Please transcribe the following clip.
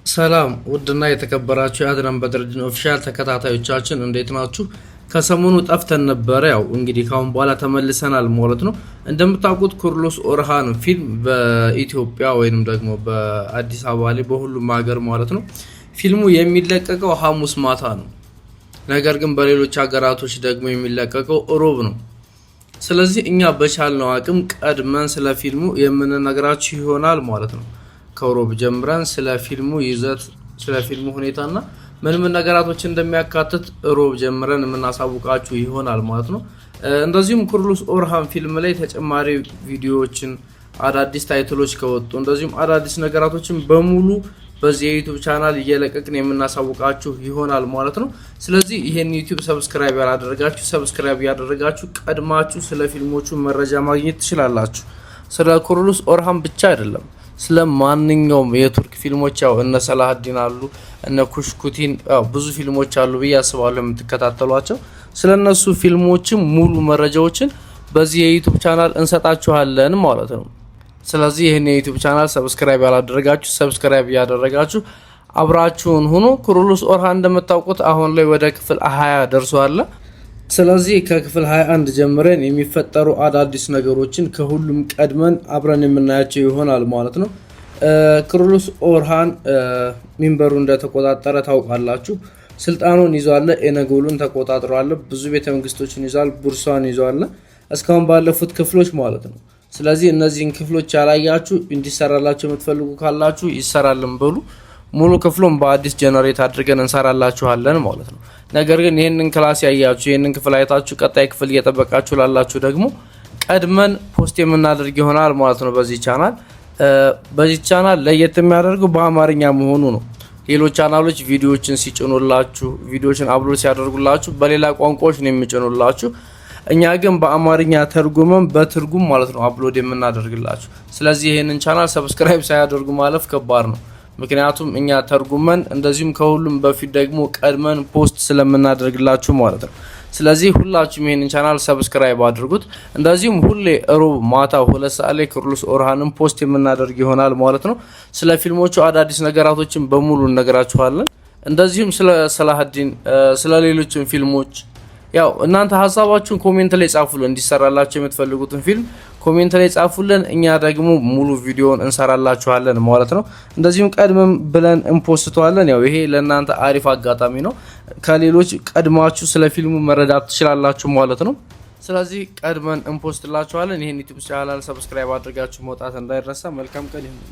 ሰላም ውድና የተከበራችሁ የአድናን በድርድን ኦፊሻል ተከታታዮቻችን እንዴት ናችሁ? ከሰሞኑ ጠፍተን ነበር። ያው እንግዲህ ካሁን በኋላ ተመልሰናል ማለት ነው። እንደምታውቁት ኩርሉስ ኦርሃን ፊልም በኢትዮጵያ ወይንም ደግሞ በአዲስ አበባ ላይ በሁሉም ሀገር ማለት ነው ፊልሙ የሚለቀቀው ሐሙስ ማታ ነው። ነገር ግን በሌሎች ሀገራቶች ደግሞ የሚለቀቀው ሮብ ነው። ስለዚህ እኛ በቻልነው አቅም ቀድመን ስለ ፊልሙ የምንነግራችሁ ይሆናል ማለት ነው። ከሮብ ጀምረን ስለ ፊልሙ ይዘት ስለ ፊልሙ ሁኔታና ምን ነገራቶች እንደሚያካትት ሮብ ጀምረን የምናሳውቃችሁ ይሆናል ማለት ነው። እንደዚሁም ኩርሉስ ኦርሃን ፊልም ላይ ተጨማሪ ቪዲዮዎችን አዳዲስ ታይትሎች ከወጡ እንደዚሁም አዳዲስ ነገራቶችን በሙሉ በዚህ የዩቲዩብ ቻናል እየለቀቅን የምናሳውቃችሁ ይሆናል ማለት ነው። ስለዚህ ይሄን ዩቲዩብ ሰብስክራይብ ያላደረጋችሁ ሰብስክራይብ ያደረጋችሁ ቀድማችሁ ስለ ፊልሞቹ መረጃ ማግኘት ትችላላችሁ። ስለ ኩርሉስ ኦርሃን ብቻ አይደለም ስለ ማንኛውም የቱርክ ፊልሞች ያው እነ ሰላሃዲን አሉ እነ ኩሽኩቲን ብዙ ፊልሞች አሉ ብዬ አስባለሁ የምትከታተሏቸው። ስለነሱ ፊልሞችም ሙሉ መረጃዎችን በዚህ የዩቲዩብ ቻናል እንሰጣችኋለን ማለት ነው። ስለዚህ ይሄን የዩቲዩብ ቻናል ሰብስክራይብ ያላደረጋችሁ ሰብስክራይብ ያደረጋችሁ አብራችሁን ሁኑ። ኩርሉስ ኦርሃን እንደምታውቁት አሁን ላይ ወደ ክፍል 20 ደርሷል። ስለዚህ ከክፍል 21 ጀምረን የሚፈጠሩ አዳዲስ ነገሮችን ከሁሉም ቀድመን አብረን የምናያቸው ይሆናል ማለት ነው። ኩርሉስ ኦርሃን ሚንበሩ እንደተቆጣጠረ ታውቃላችሁ። ስልጣኑን ይዟል። ኤነጎሉን ተቆጣጥሯል። ብዙ ቤተ መንግስቶችን ይዟል። ቡርሳን ይዟል እስካሁን ባለፉት ክፍሎች ማለት ነው። ስለዚህ እነዚህን ክፍሎች ያላያችሁ እንዲሰራላችሁ የምትፈልጉ ካላችሁ ይሰራልን በሉ። ሙሉ ክፍሉን በአዲስ ጀነሬት አድርገን እንሰራላችኋለን ማለት ነው። ነገር ግን ይሄንን ክላስ ያያችሁ ይሄንን ክፍል አይታችሁ ቀጣይ ክፍል እየጠበቃችሁ ላላችሁ ደግሞ ቀድመን ፖስት የምናደርግ ይሆናል ማለት ነው በዚህ ቻናል። በዚህ ቻናል ለየት የሚያደርገው በአማርኛ መሆኑ ነው። ሌሎች ቻናሎች ቪዲዮዎችን ሲጭኑላችሁ ቪዲዮዎችን አፕሎድ ሲያደርጉላችሁ በሌላ ቋንቋዎች ነው የሚጭኑላችሁ። እኛ ግን በአማርኛ ተርጉመን በትርጉም ማለት ነው አፕሎድ የምናደርግላችሁ። ስለዚህ ይሄንን ቻናል ሰብስክራይብ ሳያደርጉ ማለፍ ከባድ ነው። ምክንያቱም እኛ ተርጉመን እንደዚሁም ከሁሉም በፊት ደግሞ ቀድመን ፖስት ስለምናደርግላችሁ ማለት ነው። ስለዚህ ሁላችሁም ይሄንን ቻናል ሰብስክራይብ አድርጉት። እንደዚሁም ሁሌ ሮብ ማታ 2 ሰዓት ላይ ኩርሉስ ኦርሃንን ፖስት የምናደርግ ይሆናል ማለት ነው። ስለ ፊልሞቹ አዳዲስ ነገራቶችን በሙሉ እነግራችኋለን። እንደዚሁም ስለ ሰላሃዲን ስለ ሌሎችም ፊልሞች ያው እናንተ ሀሳባችሁን ኮሜንት ላይ ጻፉልን። እንዲሰራላችሁ የምትፈልጉትን ፊልም ኮሜንት ላይ ጻፉልን። እኛ ደግሞ ሙሉ ቪዲዮን እንሰራላችኋለን ማለት ነው። እንደዚሁም ቀድመን ብለን እንፖስተዋለን። ያው ይሄ ለእናንተ አሪፍ አጋጣሚ ነው። ከሌሎች ቀድማችሁ ስለ ፊልሙ መረዳት ትችላላችሁ ማለት ነው። ስለዚህ ቀድመን እንፖስትላችኋለን። ይሄን ዩቲዩብ ቻናል ሰብስክራይብ አድርጋችሁ መውጣት እንዳይረሳ። መልካም ቀን ይሁን።